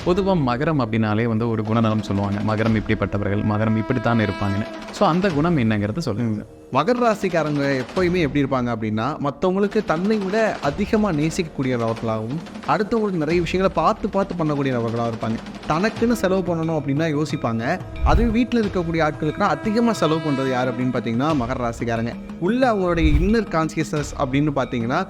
பொதுவாக மகரம் அப்படின்னாலே வந்து ஒரு குணநலம் சொல்லுவாங்க. மகரம் இப்படிப்பட்டவர்கள், மகரம் இப்படித்தான் இருப்பாங்கன்னு. ஸோ அந்த குணம் என்னங்கிறத சொல்லுங்க. மகர ராசிக்காரங்க எப்போயுமே எப்படி இருப்பாங்க அப்படின்னா, மற்றவங்களுக்கு தன்னை விட அதிகமாக நேசிக்கக்கூடியவர்களாகவும், அடுத்தவங்களுக்கு நிறைய விஷயங்களை பார்த்து பார்த்து பண்ணக்கூடியவர்களாகவும் இருப்பாங்க. தனக்குன்னு செலவு பண்ணணும் அப்படின்னா யோசிப்பாங்க. அதுவே வீட்டில் இருக்கக்கூடிய ஆட்களுக்குனா அதிகமாக செலவு பண்ணுறது யார் அப்படின்னு பார்த்தீங்கன்னா மகர ராசிக்காரங்க. உள்ள அவங்களுடைய இன்னர் கான்சியஸ்னஸ் அப்படின்னு பார்த்தீங்கன்னா,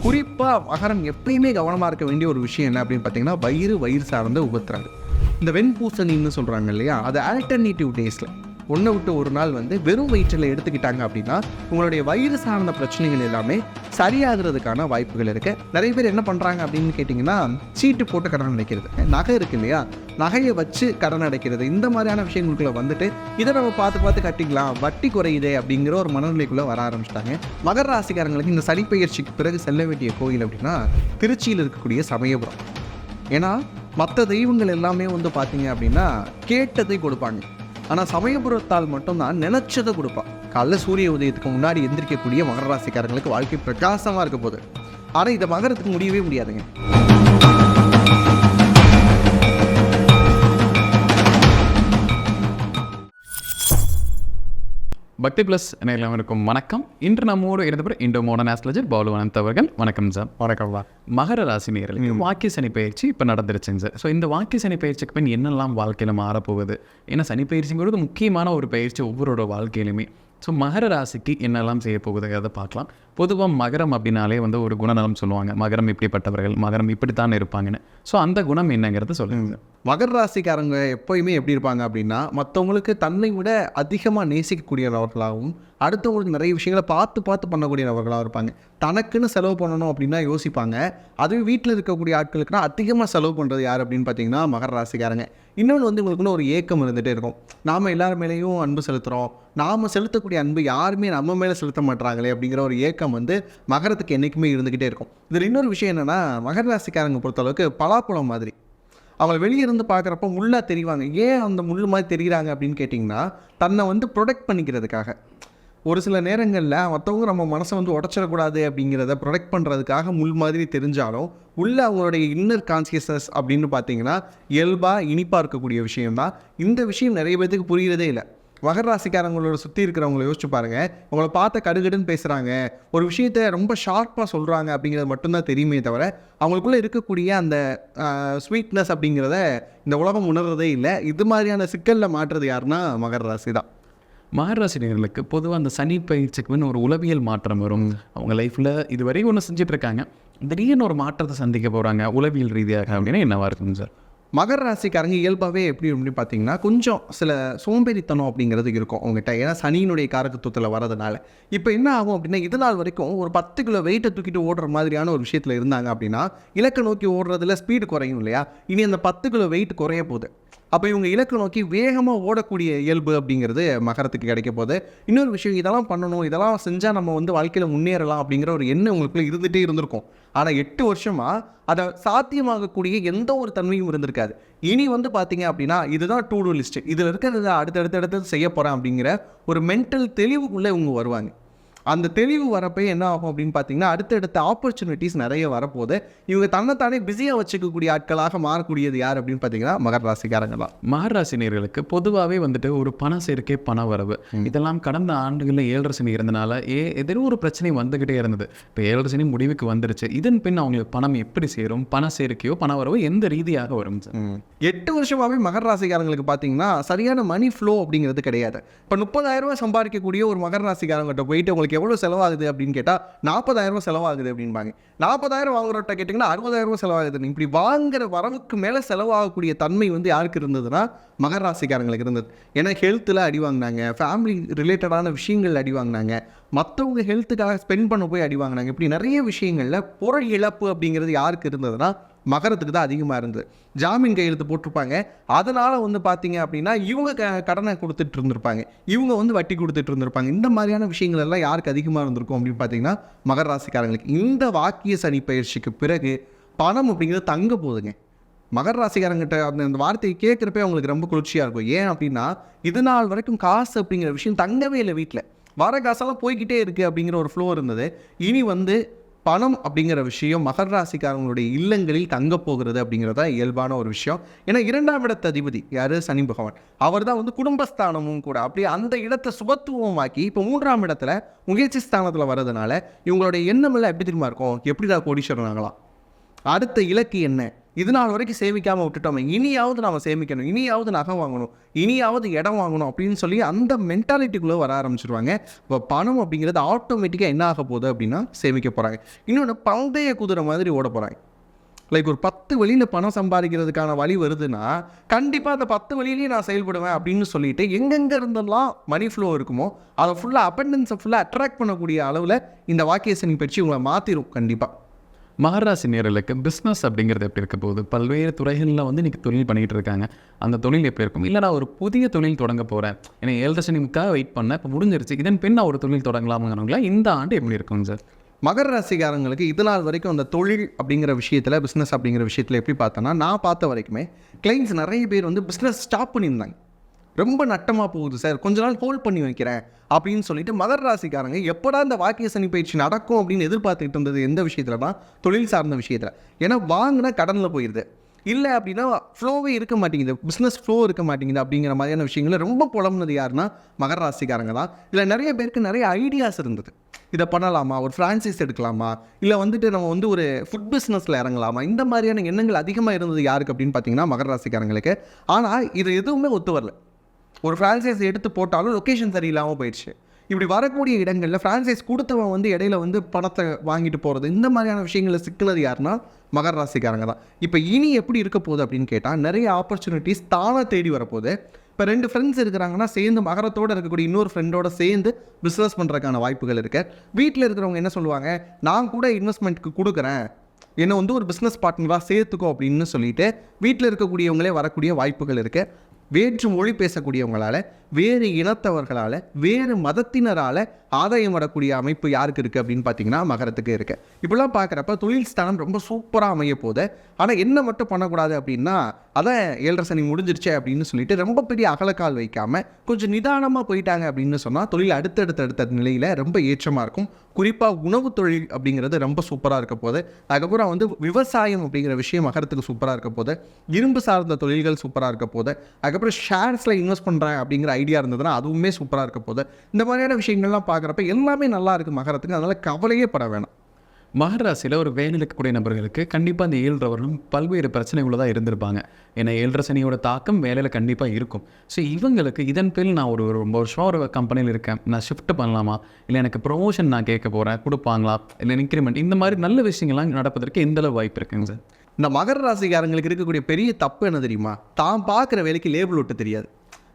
குறிப்பாக மகரம் எப்பயுமே கவனமாக இருக்க வேண்டிய ஒரு விஷயம் என்ன அப்படின்னு பார்த்தீங்கன்னா, வயிறு சார்ந்த உபத்திரங்கள். இந்த வெண்பூசணின்னு சொல்கிறாங்க இல்லையா, அது ஆல்டர்னேட்டிவ் டேஸில் ஒன்றை விட்டு ஒரு நாள் வந்து வெறும் வயிற்றில் எடுத்துக்கிட்டாங்க அப்படின்னா உங்களுடைய வயிறு சார்ந்த பிரச்சனைகள் எல்லாமே சரியாகிறதுக்கான வாய்ப்புகள் இருக்குது. நிறைய பேர் என்ன பண்ணுறாங்க அப்படின்னு கேட்டிங்கன்னா, சீட்டு போட்டு கடன் அடைக்கிறது, நகை இருக்குது இல்லையா, நகையை வச்சு கடன் அடைக்கிறது, இந்த மாதிரியான விஷயங்களுக்குள்ள வந்துட்டு இதை நம்ம பார்த்து கட்டிக்கலாம், வட்டி குறையுதே அப்படிங்கிற ஒரு மனநிலைக்குள்ளே வர ஆரம்பிச்சிட்டாங்க. மகர ராசிக்காரங்களுக்கு இந்த சனிப்பெயர்ச்சிக்கு பிறகு செல்ல வேண்டிய கோயில் அப்படின்னா திருச்சியில் இருக்கக்கூடிய சமயபுரம். ஏன்னா மற்ற தெய்வங்கள் எல்லாமே வந்து பார்த்தீங்க அப்படின்னா கேட்டதை கொடுப்பாங்க. ஆனால் சமயபுரத்தால் மட்டும்தான் நினைச்சதை கொடுப்பான். காலைல சூரிய உதயத்துக்கு முன்னாடி எந்திரிக்கக்கூடிய மகர ராசிக்காரங்களுக்கு வாழ்க்கை பிரகாசமாக இருக்க போகுது. ஆனால் இதை மகரத்துக்கு முடியவே முடியாதுங்க. பக்தி ப்ளஸ் நேயர்களுக்கும் வணக்கம். இன்று நம்மோடு இருந்தவர் indo modern astrologer Balu Anand அவர்கள். வணக்கம் சார். வணக்கம். மகர ராசி நேயர்களுக்கு வாக்கிய சனி பயிற்சி இப்போ நடந்துருச்சுங்க சார். ஸோ இந்த வாக்கிய சனி பயிற்சிக்கு பின் என்னெல்லாம் வாழ்க்கையில் மாறப்போகுது? ஏன்னா சனி பயிற்சிங்கிறது முக்கியமான ஒரு பயிற்சி ஒவ்வொருட வாழ்க்கையிலுமே. ஸோ மகர ராசிக்கு என்னெல்லாம் செய்ய போகுதுங்கிறத பார்க்கலாம். பொதுவாக மகரம் அப்படின்னாலே வந்து ஒரு குணநலம் சொல்லுவாங்க. மகரம் இப்படிப்பட்டவர்கள், மகரம் இப்படித்தான் இருப்பாங்கன்னு. ஸோ அந்த குணம் என்னங்கிறத சொல்லுங்க. மகர ராசிக்காரங்க எப்போயுமே எப்படி இருப்பாங்க அப்படின்னா, மற்றவங்களுக்கு தன்னை விட அதிகமாக நேசிக்கக்கூடியவர்களாகவும், அடுத்தவங்களுக்கு நிறைய விஷயங்களை பார்த்து பார்த்து பண்ணக்கூடியவர்களாகவும் இருப்பாங்க. தனக்குன்னு செலவு பண்ணணும் அப்படின்னா யோசிப்பாங்க. அதுவே வீட்டில் இருக்கக்கூடிய ஆட்களுக்குனா அதிகமாக செலவு பண்ணுறது யார் அப்படின்னு பார்த்தீங்கன்னா மகர ராசிக்காரங்க. இன்னொன்று வந்து உங்களுக்குன்னு ஒரு ஏக்கம் இருந்துகிட்டே இருக்கும். நாம் எல்லார் மேலேயும் அன்பு செலுத்துகிறோம், நாம் செலுத்தக்கூடிய அன்பு யாருமே நம்ம மேலே செலுத்த மாட்டாங்களே அப்படிங்கிற ஒரு ஏக்கம் வந்து மகரத்துக்கு என்றைக்குமே இருந்துக்கிட்டே இருக்கும். இதில் இன்னொரு விஷயம் என்னென்னா, மகர ராசிக்காரங்க பொறுத்தளவுக்கு பலாப்பழம் மாதிரி அவங்கள வெளியே இருந்து பார்க்குறப்ப முள்ளாக தெரிவாங்க. ஏன் அந்த முள் மாதிரி தெரிகிறாங்க அப்படின்னு கேட்டிங்கன்னா, தன்னை வந்து ப்ரொடெக்ட் பண்ணிக்கிறதுக்காக. ஒரு சில நேரங்களில் மற்றவங்க நம்ம மனசை வந்து உடச்சிடக்கூடாது அப்படிங்கிறத ப்ரொடெக்ட் பண்ணுறதுக்காக முள் மாதிரி தெரிஞ்சாலும் உள்ள அவங்களுடைய இன்னர் கான்சியஸ்னஸ் அப்படின்னு பார்த்தீங்கன்னா இயல்பாக இனிப்பாக இருக்கக்கூடிய விஷயம்தான். இந்த விஷயம் நிறைய பேருக்கு புரிகிறதே இல்லை. மகர ராசிக்காரங்களோட சுற்றி இருக்கிறவங்கள யோசிச்சு பாருங்கள். உங்களை பார்த்த கடுகடுன்னு பேசுகிறாங்க, ஒரு விஷயத்தை ரொம்ப ஷார்ப்பாக சொல்கிறாங்க அப்படிங்கிறது மட்டும்தான் தெரியுமே தவிர அவங்களுக்குள்ளே இருக்கக்கூடிய அந்த ஸ்வீட்னஸ் அப்படிங்கிறத இந்த உலகம் உணர்றதே இல்லை. இது மாதிரியான சிக்கலில் மாற்றுறது யாருன்னா மகர ராசி தான். மகர ராசினியர்களுக்கு பொதுவாக அந்த சனி பயிற்சிக்கு ஒரு உளவியல் மாற்றம் வரும். அவங்க லைஃப்பில் இதுவரை ஒன்று செஞ்சிட்ருக்காங்க, திடீர்னு ஒரு மாற்றத்தை சந்திக்க போகிறாங்க உளவியல் ரீதியாக அப்படின்னா என்னவா இருக்குங்க சார்? மகர ராசிக்காரங்க இயல்பாகவே எப்படி அப்படின்னு பார்த்தீங்கன்னா கொஞ்சம் சில சோம்பேறித்தனம் அப்படிங்கிறது இருக்கும் அவங்ககிட்ட. ஏன்னா சனியினுடைய காரகத்துவத்தில் வரதுனால இப்போ என்ன ஆகும் அப்படின்னா, இது நாள் வரைக்கும் ஒரு 10 கிலோ வெயிட்டை தூக்கிட்டு ஓடுற மாதிரியான ஒரு விஷயத்தில் இருந்தாங்க அப்படின்னா இலக்கை நோக்கி ஓடுறதுல ஸ்பீடு குறையும் இல்லையா. இனி அந்த 10 கிலோ வெயிட் குறைய போகுது. அப்போ இவங்க இலக்கு நோக்கி வேகமாக ஓடக்கூடிய இயல்பு அப்படிங்கிறது மகரத்துக்கு கிடைக்க போகுது. இன்னொரு விஷயம், இதெல்லாம் பண்ணணும், இதெல்லாம் செஞ்சால் நம்ம வந்து வாழ்க்கையில் முன்னேறலாம் அப்படிங்கிற ஒரு எண்ணம் உங்களுக்குள்ளே இருந்துகிட்டே இருந்திருக்கும். ஆனால் 8 வருஷமாக அதை சாத்தியமாகக்கூடிய எந்த ஒரு தன்மையும் இருந்திருக்காது. இனி வந்து பார்த்தீங்க அப்படின்னா இதுதான் டூ டூ லிஸ்ட்டு, இதில் இருக்கிறத அடுத்தடுத்து செய்ய போகிறேன் அப்படிங்கிற ஒரு மென்டல் தெளிவுக்குள்ளே இவங்க வருவாங்க. அந்த தெளிவு வரப்போ என்ன ஆகும் அப்படின்னு பார்த்தீங்கன்னா, அடுத்தடுத்த ஆப்பர்ச்சுனிட்டிஸ் நிறைய வரப்போது. இவங்க தன்னைத்தானே பிஸியாக வச்சுக்கக்கூடிய ஆட்களாக மாறக்கூடியது யார் அப்படின்னு பார்த்தீங்கன்னா மகர ராசிக்காரங்க தான். மகர ராசினியர்களுக்கு பொதுவாகவே வந்துட்டு ஒரு பண சேர்க்கை, பண வரவு, இதெல்லாம் கடந்த ஆண்டுகளில் 7 சனி இருந்தனால ஏதோ ஒரு பிரச்சனை வந்துக்கிட்டே இருந்தது. இப்போ 7 சனி முடிவுக்கு வந்துருச்சு. இதன் பின் அவங்களுக்கு பணம் எப்படி சேரும்? பண சேர்க்கையோ பண வரவோ எந்த ரீதியாக வரும் சார்? 8 வருஷமாகவே மகர ராசிக்காரங்களுக்கு பார்த்தீங்கன்னா சரியான மணி ஃப்ளோ அப்படிங்கிறது கிடையாது. இப்போ 30,000 ரூபா சம்பாதிக்கக்கூடிய ஒரு மகர ராசிக்காரங்கிட்ட போயிட்டு உங்களுக்கு எவ்வளோ செலவாகுது அப்படின்னு கேட்டால் 40,000 ரூபா செலவாகுது அப்படின்பாங்க. 40,000 வாங்குறவட்ட கேட்டிங்கன்னா 60,000 ரூபா செலவாகுது. இப்படி வாங்குற வரவுக்கு மேலே செலவாகக்கூடிய தன்மை வந்து யாருக்கு இருந்ததுன்னா மகர ராசிக்காரங்களுக்கு இருந்தது. ஏன்னா ஹெல்த்தில் அடி வாங்கினாங்க, ஃபேமிலி ரிலேட்டடான விஷயங்கள் அடி வாங்கினாங்க, மற்றவங்க ஹெல்த்துக்காக ஸ்பெண்ட் பண்ண போய் அடி வாங்கினாங்க. இப்படி நிறைய விஷயங்களில் பொருள் இழப்பு அப்படிங்கிறது யாருக்கு இருந்ததுன்னா மகரத்துக்கு தான் அதிகமாக இருந்தது. ஜாமீன் கையெழுத்து போட்டிருப்பாங்க. அதனால் வந்து பார்த்தீங்க அப்படின்னா இவங்க கடனை கொடுத்துட்டு இருந்திருப்பாங்க, இவங்க வந்து வட்டி கொடுத்துட்டு இருந்திருப்பாங்க. இந்த மாதிரியான விஷயங்கள் எல்லாம் யாருக்கு அதிகமாக இருந்திருக்கும் அப்படின்னு பார்த்தீங்கன்னா மகர ராசிக்காரங்களுக்கு. இந்த வாக்கிய சனி பயிற்சிக்கு பிறகு பணம் அப்படிங்கிறது தங்க போகுதுங்க. மகர ராசிக்காரங்கிட்ட அந்த வார்த்தையை கேட்குறப்பே அவங்களுக்கு ரொம்ப குளிர்ச்சியாக இருக்கும். ஏன் அப்படின்னா இது நாள் வரைக்கும் காசு அப்படிங்கிற விஷயம் தங்கவே இல்லை. வீட்டில் வர காசெல்லாம் போய்கிட்டே இருக்குது அப்படிங்கிற ஒரு ஃப்ளோ இருந்தது. இனி வந்து பணம் அப்படிங்கிற விஷயம் மகர ராசிக்காரங்களுடைய இல்லங்களில் தங்க போகிறது அப்படிங்கிறதா இயல்பான ஒரு விஷயம். ஏன்னா 2ஆம் இடத்த அதிபதி யார்? சனி பகவான். அவர் தான் வந்து குடும்பஸ்தானமும் கூட. அப்படியே அந்த இடத்தை சுபத்துவமாக்கி இப்போ 3ஆம் இடத்துல முயற்சி ஸ்தானத்தில் வர்றதுனால இவங்களுடைய எண்ணம் எல்லாம் எப்படி தெரியுமா இருக்கும்? எப்படிடா கோடீஸ்வரன் ஆகலாம், அடுத்த இலக்கு என்ன, இது நாள் வரைக்கும் சேமிக்காமல் விட்டுட்டோமே, இனியாவது நாம் சேமிக்கணும், இனியாவது நகை வாங்கணும், இனியாவது இடம் வாங்கணும் அப்படின்னு சொல்லி அந்த மென்டாலிட்டிக்குள்ளே வர ஆரம்பிச்சிருவாங்க. இப்போ பணம் அப்படிங்கிறது ஆட்டோமேட்டிக்காக என்ன ஆக போகுது அப்படின்னா சேமிக்க போகிறாங்க. இன்னொன்று பந்தய குதிரை மாதிரி ஓட போகிறாங்க. லைக் ஒரு 10 வழியில் பணம் சம்பாதிக்கிறதுக்கான வழி வருதுன்னா கண்டிப்பாக அந்த 10 வழியிலையும் நான் செயல்படுவேன் அப்படின்னு சொல்லிட்டு எங்கெங்கே இருந்தெல்லாம் மணி ஃப்ளோ இருக்குமோ அதை ஃபுல்லாக அபண்டன்ஸை ஃபுல்லாக அட்ராக்ட் பண்ணக்கூடிய அளவில் இந்த வாக்கிய சனி பயிற்சி உங்களை மாற்றிடும் கண்டிப்பாக. மகராசி நேயர்களுக்கு பிஸ்னஸ் அப்படிங்கிறது எப்படி இருக்க போகுது? பல்வேறு துறைகளில் வந்து இன்றைக்கி தொழில் பண்ணிகிட்டு இருக்காங்க. அந்த தொழில் எப்படி இருக்கும்? இல்லை நான் ஒரு புதிய தொழில் தொடங்க போகிறேன், ஏன்னா 7 சனிக்காக வெயிட் பண்ணேன், இப்போ முடிஞ்சிருச்சு, இதன் பின் நான் ஒரு தொழில் தொடங்கலாம்ங்கிறவங்களா இந்த ஆண்டு எப்படி இருக்குங்க சார்? மகர ராசிக்காரங்களுக்கு இது நாள் வரைக்கும் அந்த தொழில் அப்படிங்கிற விஷயத்தில், பிஸ்னஸ் அப்படிங்கிற விஷயத்தில் எப்படி பார்த்தோன்னா, நான் பார்த்த வரைக்குமே கிளைண்ட்ஸ் நிறைய பேர் வந்து பிஸ்னஸ் ஸ்டாப் பண்ணியிருந்தாங்க. ரொம்ப நட்டமாக போகுது சார், கொஞ்ச நாள் ஹோல்ட் பண்ணி வைக்கிறேன் அப்படின்னு சொல்லிட்டு மகர ராசிக்காரங்க எப்படா இந்த வாக்கிய சனி பயிற்சி நடக்கும் அப்படின்னு எதிர்பார்த்துக்கிட்டு இருந்தது எந்த விஷயத்துலனா, தொழில் சார்ந்த விஷயத்தில். ஏன்னா வாங்கினா கடனில் போயிடுது, இல்லை அப்படின்னா ஃப்ளோவே இருக்க மாட்டேங்குது, பிஸ்னஸ் ஃப்ளோ இருக்க மாட்டேங்குது அப்படிங்கிற மாதிரியான விஷயங்களை ரொம்ப புலம்புனது யாருன்னா மகர ராசிக்காரங்க தான். இல்லை நிறைய பேருக்கு நிறைய ஐடியாஸ் இருந்தது, இதை பண்ணலாமா, ஒரு ஃப்ரான்ச்சைஸ் எடுக்கலாமா, இல்லை வந்துட்டு நம்ம வந்து ஒரு ஃபுட் பிஸ்னஸில் இறங்கலாமா, இந்த மாதிரியான எண்ணங்கள் அதிகமாக இருந்தது யாருக்கு அப்படின்னு பார்த்தீங்கன்னா மகர ராசிக்காரங்களுக்கு. ஆனால் இது எதுவுமே ஒத்து வரல. ஒரு ஃப்ரான்ச்சைஸ் எடுத்து போட்டாலும் லொக்கேஷன் சரியில்லாமல் போயிடுச்சு. இப்படி வரக்கூடிய இடங்களில் ஃப்ரான்ச்சைஸ் கொடுத்தவன் வந்து இடையில வந்து பணத்தை வாங்கிட்டு போகிறது, இந்த மாதிரியான விஷயங்களில் சிக்கினது யாருன்னா மகர ராசிக்காரங்க தான். இப்போ இனி எப்படி இருக்க போகுது அப்படின்னு கேட்டால் நிறைய ஆப்பர்ச்சுனிட்டிஸ் தானாக தேடி வரப்போகுது. இப்போ 2 ஃப்ரெண்ட்ஸ் இருக்கிறாங்கன்னா சேர்ந்து மகரத்தோடு இருக்கக்கூடிய இன்னொரு ஃப்ரெண்டோட சேர்ந்து பிஸ்னஸ் பண்ணுறதுக்கான வாய்ப்புகள் இருக்குது. வீட்டில் இருக்கிறவங்க என்ன சொல்லுவாங்க, நான் கூட இன்வெஸ்ட்மெண்ட்டுக்கு கொடுக்குறேன், என்னை வந்து ஒரு பிஸ்னஸ் பார்ட்னராக சேர்த்துக்கோ அப்படின்னு சொல்லிட்டு வீட்டில் இருக்கக்கூடியவங்களே வரக்கூடிய வாய்ப்புகள் இருக்குது. வேற்று மொழி பேசக்கூடியவங்களால், வேறு இனத்தவர்களால், வேறு மதத்தினரால் ஆதாயம் வரக்கூடிய அமைப்பு யாருக்கு இருக்குது அப்படின்னு பார்த்தீங்கன்னா மகரத்துக்கு இருக்குது. இப்படிலாம் பார்க்குறப்ப தொழில் ஸ்தானம் ரொம்ப சூப்பராக அமைய போகுது. ஆனால் என்ன மட்டும் பண்ணக்கூடாது அப்படின்னா, அதான் 7.5 சனி முடிஞ்சிருச்சே அப்படின்னு சொல்லிட்டு ரொம்ப பெரிய அகலக்கால் வைக்காமல் கொஞ்சம் நிதானமாக போயிட்டாங்க அப்படின்னு சொன்னால் தொழில் அடுத்தடுத்த நிலையில் ரொம்ப ஏற்றமாக இருக்கும். குறிப்பாக உணவு தொழில் அப்படிங்கிறது ரொம்ப சூப்பராக இருக்க போகுது. அதுக்கப்புறம் வந்து விவசாயம் அப்படிங்கிற விஷயம் மகரத்துக்கு சூப்பராக இருக்க போகுது. இரும்பு சார்ந்த தொழில்கள் சூப்பராக இருக்க போகுது. அதுக்கப்புறம் ஷேர்ஸில் இன்வெஸ்ட் பண்ணுறேன் அப்படிங்கிற ஐடியா இருந்ததுன்னா அதுவுமே சூப்பராக இருக்க போகுது. இந்த மாதிரியான விஷயங்கள்லாம் பார்க்குறப்ப எல்லாமே நல்லா இருக்குது மகரத்துக்கு. அதனால் கவலையே பட வேணாம். மகர ராசியில் ஒரு வேலையில் இருக்கக்கூடிய நபர்களுக்கு கண்டிப்பாக அந்த 7 வருடம் பல்வேறு பிரச்சனைகளை தான் இருந்திருப்பாங்க. ஏன்னா 7 சனியோட தாக்கம் வேலையில் கண்டிப்பாக இருக்கும். ஸோ இவங்களுக்கு இதன் பேரில் நான் ஒரு ரொம்ப வருஷம் ஒரு கம்பெனியில் இருக்கேன், நான் ஷிஃப்ட் பண்ணலாமா, இல்லை எனக்கு ப்ரொமோஷன் நான் கேட்க போகிறேன் கொடுப்பாங்களா, இல்லை இன்க்ரிமெண்ட், இந்த மாதிரி நல்ல விஷயங்கள்லாம் நடப்பதற்கு எந்தளவு வாய்ப்பு இருக்குங்க சார்? இந்த மகர ராசிக்காரங்களுக்கு இருக்கக்கூடிய பெரிய தப்பு என்ன தெரியுமா, தான் பார்க்குற வேலைக்கு லேபிள் விட்டு தெரியாது.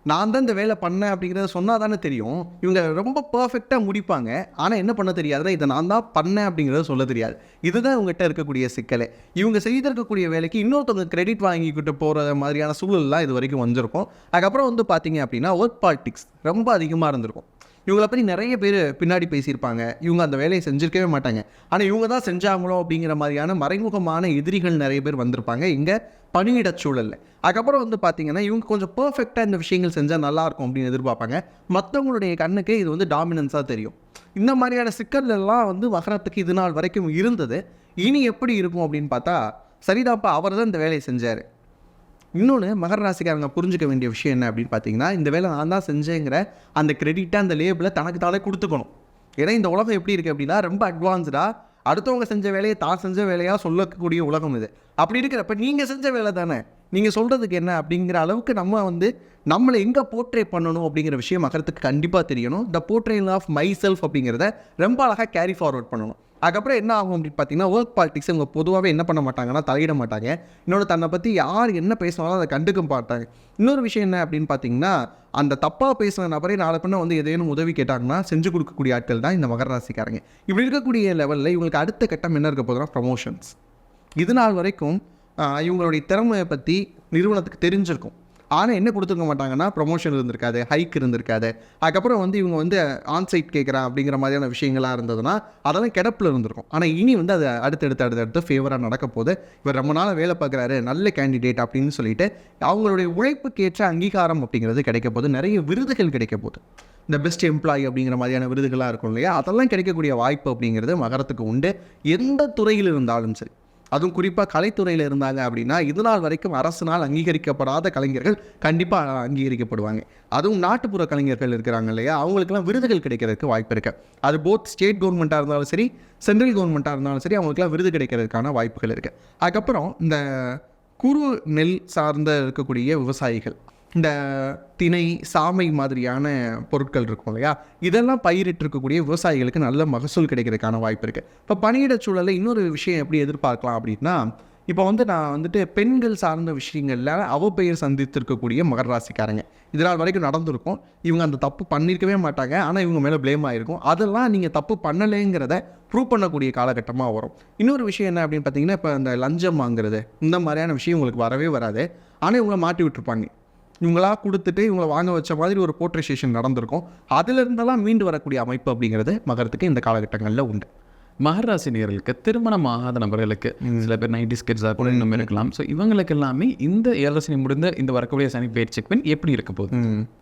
நான் தான் இந்த வேலை பண்ணேன் அப்படிங்கிறத சொன்னால் தானே தெரியும். இவங்க ரொம்ப பர்ஃபெக்டாக முடிப்பாங்க, ஆனால் என்ன பண்ண தெரியாதுன்னா இதை நான் தான் பண்ணேன் அப்படிங்கிறத சொல்ல தெரியாது. இதுதான் இவங்ககிட்ட இருக்கக்கூடிய சிக்கலே. இவங்க செய்திருக்கக்கூடிய வேலைக்கு இன்னொருத்தவங்க கிரெடிட் வாங்கிக்கிட்டு போகிற மாதிரியான சூழல்லாம் இது வரைக்கும் வந்திருக்கும். அதுக்கப்புறம் வந்து பார்த்தீங்க அப்படின்னா ஒர்க் பாலிட்டிக்ஸ் ரொம்ப அதிகமாக இருந்திருக்கும். இவங்களை பற்றி நிறைய பேர் பின்னாடி பேசியிருப்பாங்க, இவங்க அந்த வேலையை செஞ்சுருக்கவே மாட்டாங்க, ஆனால் இவங்க தான் செஞ்சாங்களோ அப்படிங்கிற மாதிரியான மறைமுகமான எதிரிகள் நிறைய பேர் வந்திருப்பாங்க இங்கே பணியிட சூழலில். அதுக்கப்புறம் வந்து பார்த்திங்கன்னா இவங்க கொஞ்சம் பர்ஃபெக்டாக இந்த விஷயங்கள் செஞ்சால் நல்லாயிருக்கும் அப்படின்னு எதிர்பார்ப்பாங்க. மற்றவங்களுடைய கண்ணுக்கு இது வந்து டாமினன்ஸாக தெரியும். இந்த மாதிரியான சிக்கல்லாம் வந்து மகரத்துக்கு இது நாள் வரைக்கும் இருந்தது. இனி எப்படி இருக்கும் அப்படின்னு பார்த்தா, சரிதாப்பா அவர் தான் இந்த வேலையை செஞ்சார். இன்னொன்று மகர ராசிக்காரங்க புரிஞ்சிக்க வேண்டிய விஷயம் என்ன அப்படின்னு பார்த்தீங்கன்னா, இந்த வேலை நான் தான் செஞ்சேங்கிற அந்த கிரெடிட்டை அந்த லேபிளை தனக்கு தானே கொடுத்துக்கணும். ஏன்னா இந்த உலகம் எப்படி இருக்குது அப்படின்னா ரொம்ப அட்வான்ஸ்டாக அடுத்தவங்க செஞ்ச வேலையை தான் செஞ்ச வேலையாக சொல்லக்கூடிய உலகம் இது. அப்படி இருக்கிறப்ப நீங்கள் செஞ்ச வேலை தானே, நீங்கள் சொல்கிறதுக்கு என்ன அப்படிங்கிற அளவுக்கு நம்ம வந்து நம்மளை எங்கே போர்ட்ரே பண்ணணும் அப்படிங்கிற விஷயம் மகரத்துக்கு கண்டிப்பாக தெரியணும். த போர்ட்ரேல் ஆஃப் மை செல்ஃப் அப்படிங்கிறத ரொம்ப அழகாக கேரி ஃபார்வர்ட் பண்ணணும். அதுக்கப்புறம் என்ன ஆகும் அப்படின்னு பார்த்தீங்கன்னா, ஒர்க் பாலிட்டிக்ஸ் இவங்க பொதுவாகவே என்ன பண்ண மாட்டாங்கன்னா தலையிட மாட்டாங்க. இன்னொரு தன்னை பற்றி யார் என்ன பேசினாலும் அதை கண்டுக்க மாட்டாங்க. இன்னொரு விஷயம் என்ன அப்படின்னு பார்த்தீங்கன்னா, அந்த தப்பாக பேசுகிற நபரே நாளை பின்ன வந்து ஏதேனும் உதவி கேட்டாங்கன்னா செஞ்சு கொடுக்கக்கூடிய ஆட்கள் தான் இந்த மகர ராசிக்காரங்க. இப்படி இருக்கக்கூடிய லெவலில் இவங்களுக்கு அடுத்த கட்டம் என்ன இருக்க போதுன்னா ப்ரமோஷன்ஸ். இது நாள் வரைக்கும் இவங்களுடைய திறமையை பற்றி நிறுவனத்துக்கு தெரிஞ்சிருக்கும், ஆனால் என்ன கொடுத்துருக்க மாட்டாங்கன்னா ப்ரொமோஷன் இருந்திருக்காது, ஹைக் இருந்திருக்காது. அதுக்கப்புறம் வந்து இவங்க வந்து ஆன்சைட் கேட்குறேன் அப்படிங்கிற மாதிரியான விஷயங்களாக இருந்ததுன்னா அதெல்லாம் கிடப்பில் இருந்திருக்கும். ஆனால் இனி வந்து அது அடுத்தடுத்து ஃபேவராக நடக்க போது. இவர் ரொம்ப நாள் வேலை பார்க்குறாரு, நல்ல கேண்டிடேட் அப்படின்னு சொல்லிட்டு அவங்களுடைய உழைப்புக்கேற்ற அங்கீகாரம் அப்படிங்கிறது கிடைக்க போது, நிறைய விருதுகள் கிடைக்க போகுது. இந்த பெஸ்ட் எம்ப்ளாயி அப்படிங்கிற மாதிரியான விருதுகளாக இருக்கும் இல்லையா, அதெல்லாம் கிடைக்கக்கூடிய வாய்ப்பு அப்படிங்கிறது மகரத்துக்கு உண்டு. எந்த துறையில் இருந்தாலும் சரி, அதுவும் குறிப்பாக கலைத்துறையில் இருந்தாங்க அப்படின்னா இது நாள் வரைக்கும் அரசினால் அங்கீகரிக்கப்படாத கலைஞர்கள் கண்டிப்பாக அங்கீகரிக்கப்படுவாங்க. அதுவும் நாட்டுப்புற கலைஞர்கள் இருக்கிறாங்க இல்லையா, அவங்களுக்குலாம் விருதுகள் கிடைக்கிறதுக்கு வாய்ப்பு இருக்குது. அது போத் ஸ்டேட் கவர்மெண்ட்டாக இருந்தாலும் சரி, சென்ட்ரல் கவர்மெண்ட்டாக இருந்தாலும் சரி, அவங்களுக்குலாம் விருது கிடைக்கிறதுக்கான வாய்ப்புகள் இருக்குது. அதுக்கப்புறம் இந்த குறு நெல் சார்ந்த இருக்கக்கூடிய விவசாயிகள், இந்த திணை, சாமை மாதிரியான பொருட்கள் இருக்கும் இல்லையா, இதெல்லாம் பயிரிட்டு இருக்கக்கூடிய விவசாயிகளுக்கு நல்ல மகசூல் கிடைக்கிறதுக்கான வாய்ப்பு இருக்குது. இப்போ பணியிட சூழலில் இன்னொரு விஷயம் எப்படி எதிர்பார்க்கலாம் அப்படின்னா, இப்போ நான் பெண்கள் சார்ந்த விஷயங்களில் அவப்பெயர் சந்தித்திருக்கக்கூடிய மகர ராசிக்காரங்க இதனால் வரைக்கும் நடந்திருக்கும். இவங்க அந்த தப்பு பண்ணியிருக்கவே மாட்டாங்க, ஆனால் இவங்க மேலே ப்ளேம் ஆகிருக்கும். அதெல்லாம் நீங்கள் தப்பு பண்ணலைங்கிறத ப்ரூவ் பண்ணக்கூடிய காலகட்டமாக வரும். இன்னொரு விஷயம் என்ன அப்படின்னு பார்த்தீங்கன்னா, இப்போ இந்த லஞ்சம் வாங்குறது இந்த மாதிரியான விஷயம் உங்களுக்கு வரவே வராது, ஆனால் இவங்களை மாட்டி விட்டுருப்பாங்க. இவங்களா கொடுத்துட்டு இவங்களை வாங்க வச்ச மாதிரி ஒரு போர்ட்ரேஷன் நடந்திருக்கும். அதிலிருந்தெல்லாம் மீண்டு வரக்கூடிய அமைப்பு அப்படிங்கிறது மகரத்துக்கு இந்த காலகட்டங்களில் உண்டு. மகர ராசி நேயர்களுக்கு திருமணம் ஆகாத நபர்களுக்கு சில பேர் 90s கிட்ஸாக கூட இன்னும் இருக்கலாம். ஸோ இவங்களுக்கு எல்லாமே இந்த 7 சனி முடிந்த இந்த வரக்கூடிய சனி பயிற்சிக்கு பின் எப்படி இருக்க போகுது?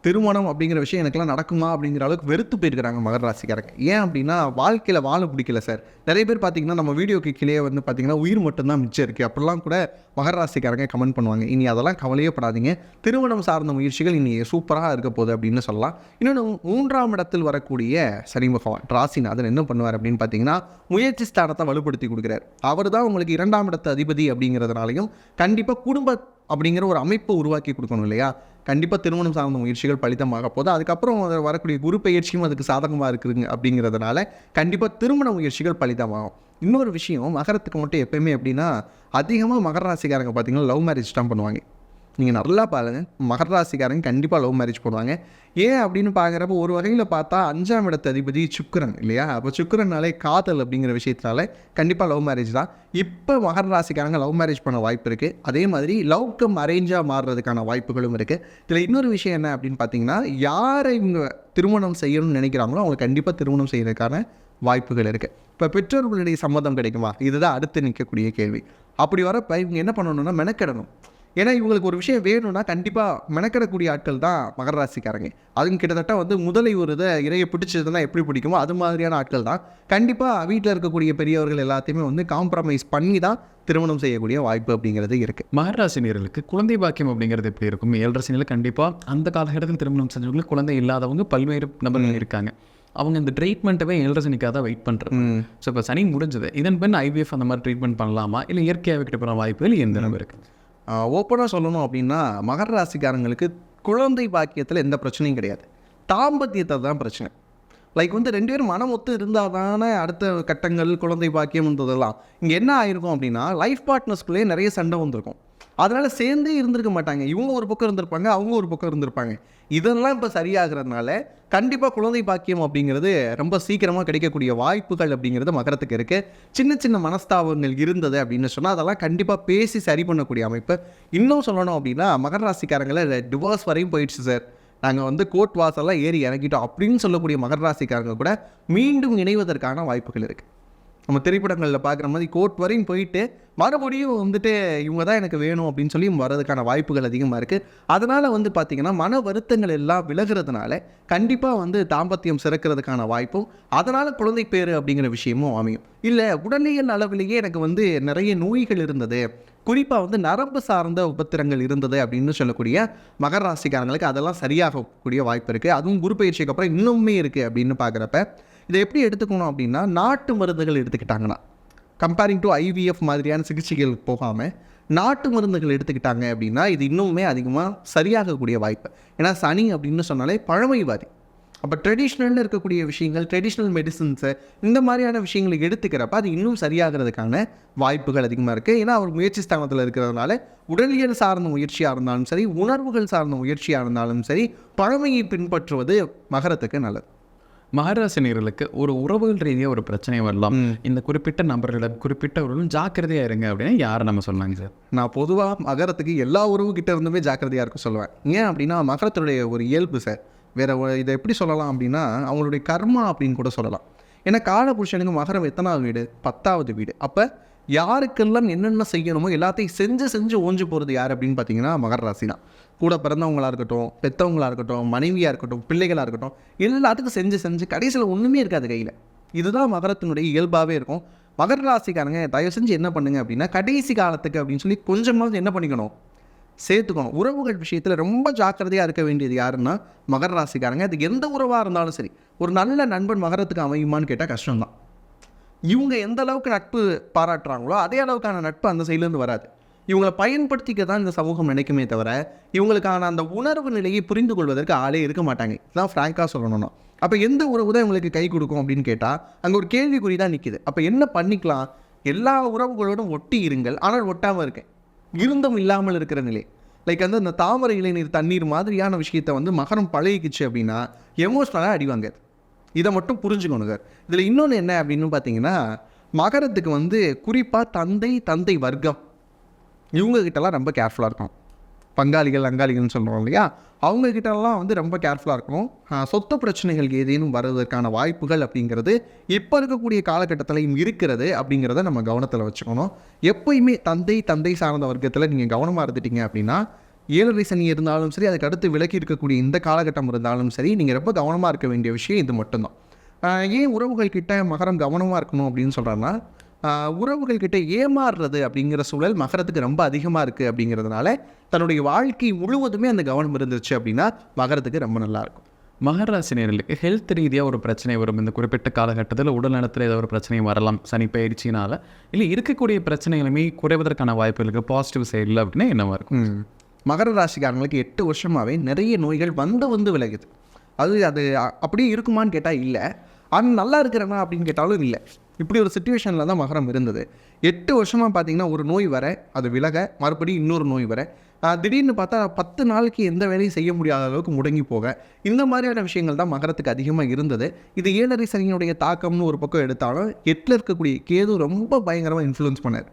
திருமணம் அப்படிங்கிற விஷயம் எனக்குலாம் நடக்குமா அப்படிங்கிற அளவுக்கு வெறுத்து போயிருக்கிறாங்க மகர ராசிக்காரங்க. ஏன் அப்படின்னா வாழ்க்கையில் வாழ பிடிக்கல சார். நிறைய பேர் பார்த்தீங்கன்னா நம்ம வீடியோக்கு கீழே பார்த்தீங்கன்னா உயிர் மட்டும்தான் மிச்சம் இருக்குது அப்படிலாம் கூட மகர ராசிக்காரங்க கமெண்ட் பண்ணுவாங்க. இனி அதெல்லாம் கவலையே படாதீங்க, திருமணம் சார்ந்த முயற்சிகள் இனி சூப்பராக இருக்க போகுது அப்படின்னு சொல்லலாம். இன்னொன்று 3ஆம் இடத்தில் வரக்கூடிய சனி பகவான் ராசிநாதன் என்ன பண்ணுவார் அப்படின்னு பார்த்தீங்கன்னா, முயற்சி ஸ்தானத்தை வலுப்படுத்தி கொடுக்குறார். அவர் தான் உங்களுக்கு 2ஆம் இடத்து அதிபதி அப்படிங்கிறதுனாலையும் கண்டிப்பாக குடும்ப அப்படிங்கிற ஒரு அமைப்பை உருவாக்கி கொடுக்கணும் இல்லையா. கண்டிப்பாக திருமணம் சார்ந்த முயற்சிகள் பலிதமாக போது. அதுக்கப்புறம் வரக்கூடிய குரு பயிற்சியும் அதுக்கு சாதகமாக இருக்குதுங்க அப்படிங்கிறதுனால கண்டிப்பாக திருமண முயற்சிகள் பலிதமாகும். இன்னொரு விஷயம் மகரத்துக்கு மட்டும் எப்பயுமே எப்படின்னா, அதிகமாக மகர ராசிக்காரங்க பார்த்தீங்கன்னா லவ் மேரேஜ் தான் பண்ணுவாங்க. நீங்கள் நல்லா பாருங்கள், மகர ராசிக்காரங்க கண்டிப்பாக லவ் மேரேஜ் பண்ணுவாங்க. ஏன் அப்படின்னு பார்க்குறப்ப ஒரு வகையில் பார்த்தா 5ஆம் இடத்து அதிபதி சுக்கிரன் இல்லையா, அப்போ சுக்கிரனாலே காதல் அப்படிங்கிற விஷயத்தினால கண்டிப்பாக லவ் மேரேஜ் தான். இப்போ மகர ராசிக்காரங்க லவ் மேரேஜ் பண்ண வாய்ப்பு இருக்குது. அதே மாதிரி லவ் கம் அரேஞ்சாக மாறுறதுக்கான வாய்ப்புகளும் இருக்குது. இதில் இன்னொரு விஷயம் என்ன அப்படின்னு பார்த்தீங்கன்னா, யாரை இவங்க திருமணம் செய்யணும்னு நினைக்கிறாங்களோ அவங்க கண்டிப்பாக திருமணம் செய்யறதுக்கான வாய்ப்புகள் இருக்குது. இப்போ பெற்றோர்களுடைய சம்மதம் கிடைக்குமா, இதுதான் அடுத்து நிற்கக்கூடிய கேள்வி. அப்படி வரப்போ இவங்க என்ன பண்ணணும்னா மெனக்கிடணும். ஏன்னா இவங்களுக்கு ஒரு விஷயம் வேணும்னா கண்டிப்பாக மெனக்கிடக்கூடிய ஆட்கள் தான் மகர ராசிக்காரங்க. அதுவும் கிட்டத்தட்ட முதலை ஒரு இறையை பிடிச்சதுன்னா எப்படி பிடிக்குமோ அது மாதிரியான ஆட்கள் தான். கண்டிப்பாக வீட்டில் இருக்கக்கூடிய பெரியவர்கள் எல்லாத்தையுமே காம்ப்ரமைஸ் பண்ணி தான் திருமணம் செய்யக்கூடிய வாய்ப்பு அப்படிங்கிறது இருக்குது. மகர ராசி நேயர்களுக்கு குழந்தை பாக்கியம் அப்படிங்கிறது எப்படி இருக்கும்? 7 ராசினியில் கண்டிப்பாக அந்த காலகட்டத்தில் திருமணம் செஞ்சவங்களுக்கு குழந்தை இல்லாதவங்க பல்வேறு நபர்கள் இருக்காங்க. அவங்க இந்த ட்ரீட்மெண்ட்டவே 7 சனிக்காக தான் வெயிட் பண்ணுறாங்க. ஸோ இப்போ சனி முடிஞ்சது, இதன் பின் IVF அந்த மாதிரி ட்ரீட்மெண்ட் பண்ணலாமா, இல்லை இயற்கையாக கிட்ட போகிற வாய்ப்புகள் எந்த அளவு இருக்குது? ஓப்பனாக சொல்லணும் அப்படின்னா மகர ராசிக்காரங்களுக்கு குழந்தை பாக்கியத்தில் எந்த பிரச்சனையும் கிடையாது, தாம்பத்தியத்தை தான் பிரச்சனை. லைக் 2 பேரும் மனம் ஒத்து இருந்தால் தானே அடுத்த கட்டங்கள் குழந்தை பாக்கியம்ன்றதெல்லாம். இங்கே என்ன ஆயிருக்கும் அப்படின்னா, லைஃப் பார்ட்னர்ஸ்குள்ளேயே நிறைய சண்டை வந்திருக்கும். அதனால் சேர்ந்தே இருந்திருக்க மாட்டாங்க. இவங்க ஒரு பக்கம் இருந்திருப்பாங்க, அவங்க ஒரு பக்கம் இருந்திருப்பாங்க. இதெல்லாம் இப்போ சரியாகிறதுனால கண்டிப்பாக குழந்தை பாக்கியம் அப்படிங்கிறது ரொம்ப சீக்கிரமாக கிடைக்கக்கூடிய வாய்ப்புகள் அப்படிங்கிறது மகரத்துக்கு இருக்குது. சின்ன சின்ன மனஸ்தாபங்கள் இருந்தது அப்படின்னு சொன்னால் அதெல்லாம் கண்டிப்பாக பேசி சரி பண்ணக்கூடிய அமைப்பு. இன்னும் சொல்லணும் அப்படின்னா, மகர ராசிக்காரங்களை டிவோர்ஸ் வரையும் போயிடுச்சு சார், நாங்கள் கோர்ட் வாசல்லாம் ஏறி இறங்கிட்டோம் அப்படின்னு சொல்லக்கூடிய மகர ராசிக்காரங்க கூட மீண்டும் இணைவதற்கான வாய்ப்புகள் இருக்குது. நம்ம திரைப்படங்களில் பார்க்குற மாதிரி கோர்ட் வரையும் போயிட்டு மறுபடியும் இவங்க தான் எனக்கு வேணும் அப்படின்னு சொல்லி வர்றதுக்கான வாய்ப்புகள் அதிகமாக இருக்குது. அதனால் பார்த்திங்கன்னா மன வருத்தங்கள் எல்லாம் விலகிறதுனால கண்டிப்பாக தாம்பத்தியம் சிறக்கிறதுக்கான வாய்ப்பும், அதனால் குழந்தை பேர் அப்படிங்கிற விஷயமும் அமையும். இல்லை உடலியல் அளவிலேயே எனக்கு நிறைய நோய்கள் இருந்தது, குறிப்பாக நரம்பு சார்ந்த உபத்திரங்கள் இருந்தது அப்படின்னு சொல்லக்கூடிய மகர ராசிக்காரங்களுக்கு அதெல்லாம் சரியாகக்கூடிய வாய்ப்பு இருக்குது. அதுவும் குரு பயிற்சிக்கு அப்புறம் இன்னுமே இருக்குது அப்படின்னு பார்க்குறப்ப இதை எப்படி எடுத்துக்கணும் அப்படின்னா, நாட்டு மருந்துகள் எடுத்துக்கிட்டாங்கன்னா, கம்பேரிங் டு IVF மாதிரியான சிகிச்சைகள் போகாமல் நாட்டு மருந்துகள் எடுத்துக்கிட்டாங்க அப்படின்னா இது இன்னுமே அதிகமாக சரியாகக்கூடிய வாய்ப்பு. ஏன்னா சனி அப்படின்னு சொன்னாலே பழமைவாதி. அப்போ ட்ரெடிஷ்னலில் இருக்கக்கூடிய விஷயங்கள், ட்ரெடிஷ்னல் மெடிசன்ஸு இந்த மாதிரியான விஷயங்களை எடுத்துக்கிறப்ப அது இன்னும் சரியாகிறதுக்கான வாய்ப்புகள் அதிகமாக இருக்குது. ஏன்னா அவர் முயற்சி ஸ்தானத்தில் இருக்கிறதுனால உடலியல் சார்ந்த முயற்சியாக இருந்தாலும் சரி, உணர்வுகள் சார்ந்த முயற்சியாக இருந்தாலும் சரி, பழமையை பின்பற்றுவது மகரத்துக்கு நல்லது. மகராசினியர்களுக்கு ஒரு உறவுகள் ரீதியாக ஒரு பிரச்சனை வரலாம், இந்த குறிப்பிட்ட நபர்களிடம் குறிப்பிட்டவர்களும் ஜாக்கிரதையாக இருங்க அப்படின்னா யாரை நம்ம சொன்னாங்க சார்? நான் பொதுவாக மகரத்துக்கு எல்லா உறவுகிட்ட இருந்துமே ஜாக்கிரதையாக இருக்க சொல்லுவேன். ஏன் அப்படின்னா மகரத்துடைய ஒரு இயல்பு சார் வேறு. இதை எப்படி சொல்லலாம் அப்படின்னா, அவங்களுடைய கர்மா அப்படின்னு கூட சொல்லலாம். ஏன்னா காலபுருஷனுக்கு மகரம் எத்தனாவது வீடு? 10வது வீடு. அப்போ யாருக்கெல்லாம் என்னென்ன செய்யணுமோ எல்லாத்தையும் செஞ்சு ஓஞ்சு போகிறது யார் அப்படின்னு பார்த்தீங்கன்னா மகர ராசி தான். கூட பிறந்தவங்களாக இருக்கட்டும், பெற்றவங்களாக இருக்கட்டும், மனைவியாக இருக்கட்டும், பிள்ளைகளாக இருக்கட்டும், எல்லாத்துக்கும் செஞ்சு கடைசியில் ஒன்றுமே இருக்காது கையில். இதுதான் மகரத்தினுடைய இயல்பாகவே இருக்கும். மகர ராசிக்காரங்க தயவு செஞ்சு என்ன பண்ணுங்க அப்படின்னா, கடைசி காலத்துக்கு அப்படின்னு சொல்லி கொஞ்சமாவது என்ன பண்ணிக்கணும், சேர்த்துக்கணும். உறவுகள் விஷயத்தில் ரொம்ப ஜாக்கிரதையாக இருக்க வேண்டியது யாருன்னா மகர ராசிக்காரங்க. அது எந்த உறவாக இருந்தாலும் சரி, ஒரு நல்ல நண்பன் மகரத்துக்கு அமையுமான்னு கேட்டால் கஷ்டம்தான். இவங்க எந்த அளவுக்கு நட்பு பாராட்டுறாங்களோ அதே அளவுக்கான நட்பு அந்த சைட்லேருந்து வராது. இவங்களை பயன்படுத்திக்க தான் இந்த சமூகம் நினைக்குமே தவிர இவங்களுக்கான அந்த உணர்வு நிலையை புரிந்து கொள்வதற்கு ஆளே இருக்க மாட்டாங்க. இதுதான் ஃப்ராங்காக சொல்லணும்னா. அப்போ எந்த உறவு தான் இவங்களுக்கு கை கொடுக்கும் அப்படின்னு கேட்டால் அங்கே ஒரு கேள்விக்குறி தான் நிற்கிது. அப்போ என்ன பண்ணிக்கலாம்? எல்லா உறவுகளோடும் ஒட்டி இருங்கள், ஆனால் ஒட்டாமல் இருக்கேன், இருந்தும் இல்லாமல் இருக்கிற நிலை. லைக் வந்து அந்த தாமரை இளைநீர் தண்ணீர் மாதிரியான விஷயத்தை வந்து மகரம் பழகிக்குச்சு அப்படின்னா எமோஷ்னலாக அடிவாங்க. இதை மட்டும் புரிஞ்சுக்கணுங்க. இதில் இன்னொன்று என்ன அப்படின்னு பார்த்தீங்கன்னா, மகரத்துக்கு வந்து குறிப்பாக தந்தை வர்க்கம் இவங்ககிட்டலாம் ரொம்ப கேர்ஃபுல்லாக இருக்கணும். பங்காளிகள் அங்காளிகள்னு சொல்கிறோம் இல்லையா, அவங்கக்கிட்டலாம் வந்து ரொம்ப கேர்ஃபுல்லாக இருக்கணும். சொத்து பிரச்சனைகள் ஏதேனும் வருவதற்கான வாய்ப்புகள் அப்படிங்கிறது இப்போ இருக்கக்கூடிய காலகட்டத்திலையும் இருக்கிறது அப்படிங்கிறத நம்ம கவனத்தில் வச்சுக்கணும். எப்போயுமே தந்தை சார்ந்த வர்க்கத்தில் நீங்கள் கவனமாக இருந்துட்டீங்க அப்படின்னா, 7 சனி இருந்தாலும் சரி, அதுக்கு அடுத்து விலக்கி இருக்கக்கூடிய இந்த காலகட்டம் இருந்தாலும் சரி, நீங்கள் ரொம்ப கவனமாக இருக்க வேண்டிய விஷயம் இது மட்டும்தான். ஏன் உறவுகள் கிட்ட மகரம் கவனமாக இருக்கணும் அப்படின்னு சொல்கிறேன்னா, உறவுகள் கிட்ட ஏமாறுறது அப்படிங்கிற சூழல் மகரத்துக்கு ரொம்ப அதிகமாக இருக்குது. அப்படிங்கிறதுனால தன்னுடைய வாழ்க்கை முழுவதுமே அந்த கவனம் இருந்துச்சு அப்படின்னா மகரத்துக்கு ரொம்ப நல்லாயிருக்கும். மகர ராசினியர்களுக்கு ஹெல்த் ரீதியாக ஒரு பிரச்சனை வரும். இந்த குறிப்பிட்ட காலகட்டத்தில் உடல் நலத்தில் ஏதோ ஒரு பிரச்சனை வரலாம் சனி பயிற்சினால். இல்லை இருக்கக்கூடிய பிரச்சனைகளுமே குறைவதற்கான வாய்ப்பு இருக்குது பாசிட்டிவ் சைடில் அப்படின்னா என்னவா இருக்கும்? மகர ராசிக்காரங்களுக்கு 8 வருஷமாகவே நிறைய நோய்கள் வந்து விலகுது. அது அப்படியே இருக்குமான்னு கேட்டால் இல்லை, ஆனால் நல்லா இருக்கிறேன்னா அப்படின்னு கேட்டாலும் இல்லை. இப்படி ஒரு சுச்சுவேஷனில் தான் மகரம் இருந்தது. 8 வருஷமாக பார்த்தீங்கன்னா ஒரு நோய் வர, அது விலக, மறுபடியும் இன்னொரு நோய் வர, திடீர்னு பார்த்தா 10 நாளைக்கு எந்த வேலையும் செய்ய முடியாத அளவுக்கு முடங்கி போக, இந்த மாதிரியான விஷயங்கள் தான் மகரத்துக்கு அதிகமாக இருந்தது. இது 7 சனியினுடைய தாக்கம்னு ஒரு பக்கம் எடுத்தாலும் 8ல் இருக்கக்கூடிய கேது ரொம்ப பயங்கரமாக இன்ஃப்ளூயன்ஸ் பண்ணார்.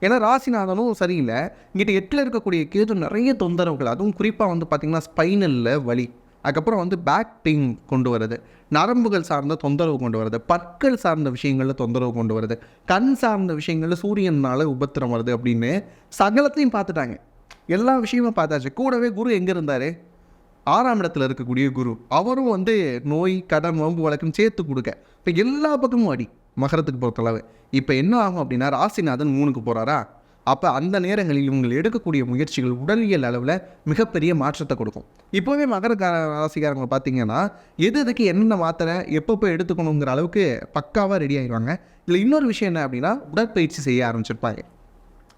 ஏன்னா ராசிநாதனும் சரியில்லை, இங்கிட்ட 8ல் இருக்கக்கூடிய கேது நிறைய தொந்தரவுகள், அதுவும் குறிப்பாக வந்து பார்த்திங்கன்னா ஸ்பைனலில் வலி, அதுக்கப்புறம் வந்து பேக் பெயின் கொண்டு வருது, நரம்புகள் சார்ந்த தொந்தரவு கொண்டு வருது, பற்கள் சார்ந்த விஷயங்களில் தொந்தரவு கொண்டு வருது, கண் சார்ந்த விஷயங்களில் சூரியனால் உபத்திரம் வருது அப்படின்னு சகலத்தையும் பார்த்துட்டாங்க. எல்லா விஷயமும் பார்த்தாச்சு. கூடவே குரு எங்கே இருந்தார்? 6ஆம் இடத்துல இருக்கக்கூடிய குரு, அவரும் வந்து நோய் கடன் வம்பு வழக்குன்னு சேர்த்து கொடுக்க. இப்போ எல்லா பக்கமும் அடி மகரத்துக்கு பொறுத்தளவு. இப்போ என்ன ஆகும் அப்படின்னா, ராசிநாதன் 3க்கு போகிறாரா, அப்போ அந்த நேரங்களில் இவங்க எடுக்கக்கூடிய முயற்சிகள் உடலியல் அளவில் மிகப்பெரிய மாற்றத்தை கொடுக்கும். இப்போவே மகர ராசிக்காரங்களை பார்த்தீங்கன்னா எதுக்கு என்னென்ன மாத்திரை எப்பப்போ எடுத்துக்கணுங்கிற அளவுக்கு பக்காவாக ரெடி ஆகிடுவாங்க. இதில் இன்னொரு விஷயம் என்ன அப்படின்னா, உடற்பயிற்சி செய்ய ஆரம்பிச்சிருப்பாங்க.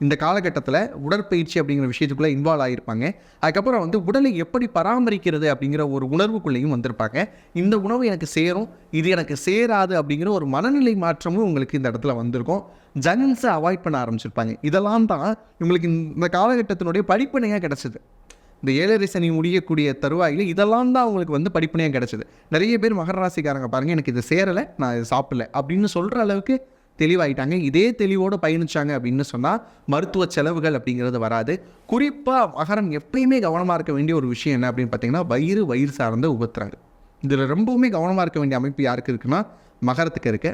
இந்த காலகட்டத்தில் உடற்பயிற்சி அப்படிங்கிற விஷயத்துக்குள்ளே இன்வால்வ் ஆகியிருப்பாங்க. அதுக்கப்புறம் வந்து உடலை எப்படி பராமரிக்கிறது அப்படிங்கிற ஒரு உணர்வுக்குள்ளேயும் வந்திருப்பாங்க. இந்த உணவு எனக்கு சேரும், இது எனக்கு சேராது அப்படிங்கிற ஒரு மனநிலை மாற்றமும் உங்களுக்கு இந்த இடத்துல வந்திருக்கும். ஜங்க்ஸை அவாய்ட் பண்ண ஆரம்பிச்சிருப்பாங்க. இதெல்லாம் தான் இவங்களுக்கு இந்த காலகட்டத்தினுடைய படிப்பினையாக கிடச்சிது. இந்த 7 சனி முடியக்கூடிய தருவாயில் இதெல்லாம் தான் அவங்களுக்கு வந்து படிப்பினையாக கிடச்சிது. நிறைய பேர் மகர ராசிக்காரங்க பாருங்கள், எனக்கு இது சேரலை, நான் இது சாப்பிடல அப்படின்னு சொல்கிற அளவுக்கு தெளிவாயிட்டாங்க. இதே தெளிவோடு பயணிச்சாங்க அப்படின்னு சொன்னால் மருத்துவ செலவுகள் அப்படிங்கிறது வராது. குறிப்பாக மகரம் எப்பயுமே கவனமாக இருக்க வேண்டிய ஒரு விஷயம் என்ன அப்படின்னு பார்த்தீங்கன்னா, வயிறு சார்ந்த உபத்திரங்கள். இதில் ரொம்பவுமே கவனமாக இருக்க வேண்டிய அமைப்பு யாருக்கு இருக்குன்னா மகரத்துக்கு இருக்கு.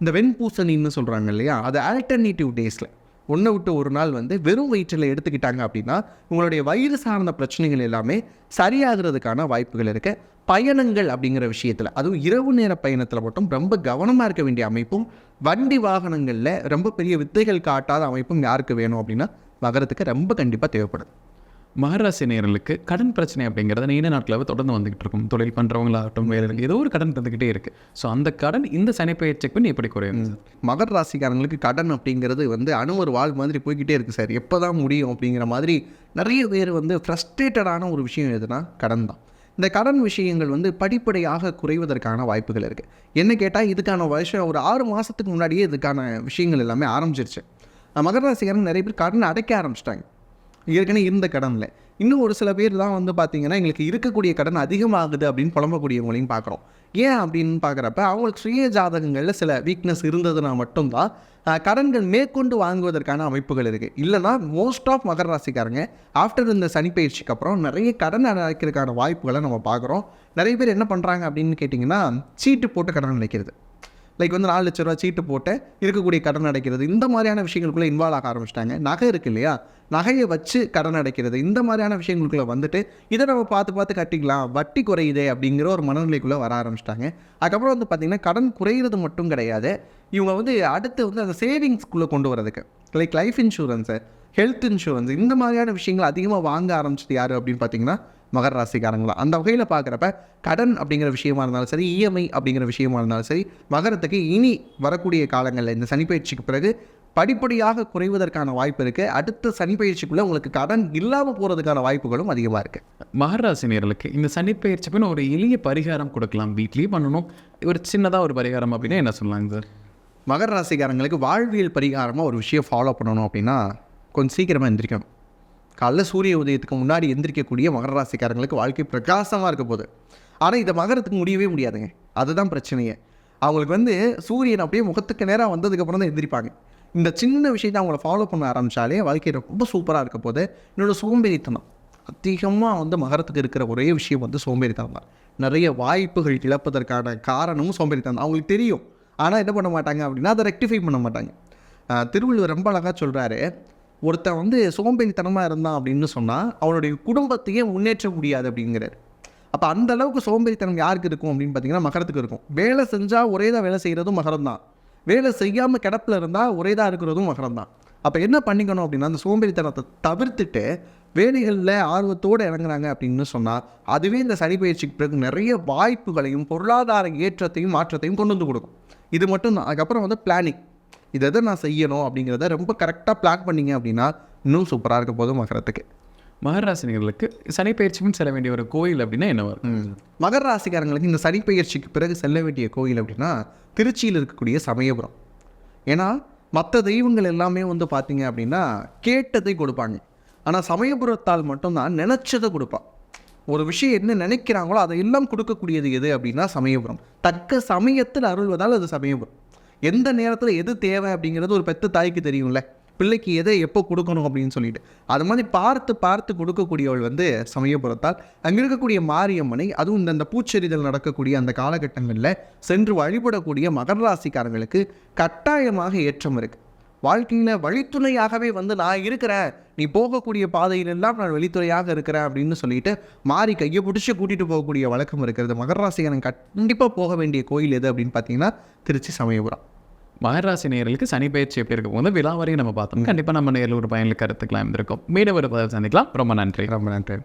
இந்த வெண்பூசணின்னு சொல்கிறாங்க இல்லையா, அது ஆல்டர்னேட்டிவ் டேஸில் ஒன்றை விட்டு ஒரு நாள் வந்து வெறும் வயிற்றில் எடுத்துக்கிட்டாங்க அப்படின்னா உங்களுடைய வயிறு சார்ந்த பிரச்சனைகள் எல்லாமே சரியாகிறதுக்கான வாய்ப்புகள் இருக்குது. பயணங்கள் அப்படிங்கிற விஷயத்தில், அதுவும் இரவு நேர பயணத்தில் மட்டும் ரொம்ப கவனமாக இருக்க வேண்டிய அமைப்பும், வண்டி வாகனங்களில் ரொம்ப பெரிய வித்தைகள் காட்டாத அமைப்பும் யாருக்கு வேணும் அப்படின்னா மகரத்துக்கு ரொம்ப கண்டிப்பாக தேவைப்படுது. மகராசி நேயர்களுக்கு கடன் பிரச்சனை அப்படிங்கிறது நீண்ட நாட்களாகவே தொடர்ந்து வந்துகிட்டு இருக்கும். தொழில் பண்ணுறவங்களாகட்டும், வேலை ஏதோ ஒரு கடன் தந்துக்கிட்டே இருக்குது. ஸோ அந்த கடன் இந்த சனிப்பெயர்ச்சி செக் பண்ணி எப்படி குறையும்? மகர ராசிக்காரங்களுக்கு கடன் அப்படிங்கிறது வந்து ஒரு வாழ் மாதிரி போய்கிட்டே இருக்குது சார், எப்போ தான் முடியும் அப்படிங்கிற மாதிரி நிறைய பேர் வந்து ஃப்ரஸ்ட்ரேட்டடான ஒரு விஷயம் எதுனா கடன் தான். இந்த கடன் விஷயங்கள் வந்து படிப்படியாக குறைவதற்கான வாய்ப்புகள் இருக்குது. என்ன கேட்டால் இதுக்கான வருஷம் ஒரு 6 மாதத்துக்கு முன்னாடியே இதுக்கான விஷயங்கள் எல்லாமே ஆரம்பிச்சிருச்சு. மகர ராசிக்காரங்க நிறைய பேர் கடன் அடைக்க ஆரம்பிச்சிட்டாங்க. ஏற்கனவே இருந்த கடனில் இன்னும் ஒரு சில பேர் தான் வந்து பார்த்திங்கன்னா எங்களுக்கு இருக்கக்கூடிய கடன் அதிகமாகுது அப்படின்னு புலம்பக்கூடியவங்களையும் பார்க்குறோம். ஏன் அப்படின்னு பார்க்குறப்ப அவங்களுக்கு சுய ஜாதகங்களில் சில வீக்னஸ் இருந்ததுன்னா மட்டும்தான் கடன்கள் மேற்கொண்டு வாங்குவதற்கான அமைப்புகள் இருக்குது. இல்லைனா மோஸ்ட் ஆஃப் மகர ராசிக்காரங்க ஆஃப்டர் இந்த சனிப்பெயர்ச்சிக்கு அப்புறம் நிறைய கடன் அடைக்கிறதுக்கான வாய்ப்புகளை நம்ம பார்க்குறோம். நிறைய பேர் என்ன பண்ணுறாங்க அப்படின்னு கேட்டிங்கன்னா, சீட்டு போட்டு கடன் அடைக்கிறது. லைக் வந்து 4 லட்ச ரூபா சீட்டு போட்டு இருக்கக்கூடிய கடன் அடைக்கிறது, இந்த மாதிரியான விஷயங்களுக்குள்ளே இன்வால்வ் ஆக ஆரம்பிச்சிட்டாங்க. நகை இருக்குது இல்லையா, நகையை வச்சு கடன் அடைக்கிறது, இந்த மாதிரியான விஷயங்களுக்குள்ளே வந்துட்டு இதை நம்ம பார்த்து கட்டிக்கலாம், வட்டி குறையுதே அப்படிங்கிற ஒரு மனநிலைக்குள்ளே வர ஆரம்பிச்சிட்டாங்க. அதுக்கப்புறம் வந்து பார்த்திங்கன்னா கடன் குறையிறது மட்டும் கிடையாது, இவங்க வந்து அடுத்து வந்து அந்த சேவிங்ஸ்குள்ளே கொண்டு வரதுக்கு like life insurance, health insurance, இந்த மாதிரியான விஷயங்கள் அதிகமாக வாங்க ஆரம்பிச்சது யார் அப்படின்னு பார்த்தீங்கன்னா மகர ராசிக்காரங்களா. அந்த வகையில் பார்க்குறப்ப கடன் அப்படிங்கிற விஷயமா இருந்தாலும் சரி, இஎம்ஐ அப்படிங்கிற விஷயமா இருந்தாலும் சரி, மகரத்துக்கு இனி வரக்கூடிய காலங்களில் இந்த சனிப்பயிற்சிக்கு பிறகு படிப்படியாக குறைவதற்கான வாய்ப்பு இருக்குது. அடுத்த சனிப்பயிற்சிக்குள்ளே உங்களுக்கு கடன் இல்லாமல் போகிறதுக்கான வாய்ப்புகளும் அதிகமாக இருக்குது. மகராசினியர்களுக்கு இந்த சனிப்பெயர்ச்சி பின் ஒரு எளிய பரிகாரம் கொடுக்கலாம், வீட்லேயே பண்ணணும், ஒரு சின்னதாக ஒரு பரிகாரம் அப்படின்னா என்ன சொல்லலாங்க சார்? மகர ராசிக்காரங்களுக்கு வாழ்வியல் பரிகாரமாக ஒரு விஷயம் ஃபாலோ பண்ணணும் அப்படின்னா கொஞ்சம் சீக்கிரமாக எந்திரிக்கணும். காலைல சூரிய உதயத்துக்கு முன்னாடி எந்திரிக்கக்கூடிய மகர ராசிக்காரங்களுக்கு வாழ்க்கை பிரகாசமாக இருக்க போகுது. ஆனால் இதை மகரத்துக்கு முடியவே முடியாதுங்க, அதுதான் பிரச்சனையே. அவங்களுக்கு வந்து சூரியன் அப்படியே முகத்துக்கு நேராக வந்ததுக்கப்புறம் தான் எந்திரிப்பாங்க. இந்த சின்ன விஷயத்தை அவங்கள ஃபாலோ பண்ண ஆரம்பித்தாலே வாழ்க்கை ரொம்ப சூப்பராக இருக்க போது. என்னோடய சோம்பேறித்தனம் அதிகமாக வந்து மகரத்துக்கு இருக்கிற ஒரே விஷயம் வந்து சோம்பேறித்தனம் தான். நிறைய வாய்ப்புகள் இழப்பதற்கான காரணமும் சோம்பேறித்தனம் தான். அவங்களுக்கு தெரியும், ஆனால் என்ன பண்ண மாட்டாங்க அப்படின்னா அதை ரெக்டிஃபை பண்ண மாட்டாங்க. திருவள்ளுவர் ரொம்ப அழகாக சொல்கிறாரு, ஒருத்தன் வந்து சோம்பேறித்தனமாக இருந்தான் அப்படின்னு சொன்னால் அவனுடைய குடும்பத்தையே முன்னேற்ற முடியாது அப்படிங்கிறார். அப்போ அந்த அளவுக்கு சோம்பேறித்தனம் யாருக்கு இருக்கும் அப்படின்னு பார்த்தீங்கன்னா மகரத்துக்கு இருக்கும். வேலை செஞ்சால் ஒரே தான் வேலை செய்கிறதும் மகரம் தான், வேலை செய்யாமல் கிடப்பில் இருந்தால் ஒரே தான் இருக்கிறதும் மகரம் தான். அப்போ என்ன பண்ணிக்கணும் அப்படின்னா அந்த சோம்பேறித்தனத்தை தவிர்த்துட்டு வேலைகளில் ஆர்வத்தோடு இறங்குறாங்க அப்படின்னு சொன்னால் அதுவே இந்த சனிப்பெயர்ச்சிக்கு பிறகு நிறைய வாய்ப்புகளையும் பொருளாதார ஏற்றத்தையும் மாற்றத்தையும் கொண்டு வந்து கொடுக்கும். இது மட்டும் தான். அதுக்கப்புறம் வந்து பிளானிங், இதை நான் செய்யணும் அப்படிங்கிறத ரொம்ப கரெக்டாக பிளான் பண்ணிங்க அப்படின்னா இன்னும் சூப்பராக இருக்க போதும் மகரத்துக்கு. மகராசினியர்களுக்கு சனிப்பெயர்ச்சிக்கும் செல்ல வேண்டிய ஒரு கோயில் அப்படின்னா என்ன வரும்? மகர ராசிக்காரங்களுக்கு இந்த சனிப்பெயர்ச்சிக்கு பிறகு செல்ல வேண்டிய கோயில் அப்படின்னா திருச்சியில் இருக்கக்கூடிய சமயபுரம். ஏன்னா மற்ற தெய்வங்கள் எல்லாமே வந்து பார்த்தீங்க அப்படின்னா கேட்டதை கொடுப்பாங்க, ஆனால் சமயபுரத்தால் மட்டும்தான் நினச்சதை கொடுப்பான். ஒரு விஷயம் என்ன நினைக்கிறாங்களோ அதை எல்லாம் கொடுக்கக்கூடியது எது அப்படின்னா சமயபுரம். தக்க சமயத்தில் அருள்வதால் அது சமயபுரம். எந்த நேரத்தில் எது தேவை அப்படிங்கிறது ஒரு பெத்த தாய்க்கு தெரியும்ல, பிள்ளைக்கு எதை எப்போ கொடுக்கணும் அப்படின்னு சொல்லிட்டு. அது மாதிரி பார்த்து கொடுக்கக்கூடியவள் வந்து சமயபுரத்தால். அங்கே இருக்கக்கூடிய மாரியம்மனை, அதுவும் இந்த பூச்செறிதல் நடக்கக்கூடிய அந்த காலகட்டங்களில் சென்று வழிபடக்கூடிய மகர ராசிக்காரங்களுக்கு கட்டாயமாக ஏற்றம் இருக்குது. வாழ்க்கையில் வழித்துணையாகவே வந்து நான் இருக்கிறேன், நீ போகக்கூடிய பாதையிலெல்லாம் நான் வழித்துறையாக இருக்கிறேன் அப்படின்னு சொல்லிட்டு மாறி கையை பிடிச்சி கூட்டிகிட்டு போகக்கூடிய வழக்கம் இருக்கிறது. மகர ராசிக்காரன் கண்டிப்பாக போக வேண்டிய கோயில் எது அப்படின்னு பார்த்தீங்கன்னா திருச்சி சமயபுரம். மகராசி நேயர்களுக்கு சனிப்பெயர்ச்சி எப்படி இருக்கும் போது விழாவரையும் நம்ம பார்த்தோம். கண்டிப்பாக நம்ம நேரில் ஒரு பயனுள்ள கருத்துக்கலாம் இருந்திருக்கும். மீண்டும் ஒரு பதிவு சந்திக்கலாம். ரொம்ப நன்றி. ரொம்ப நன்றி.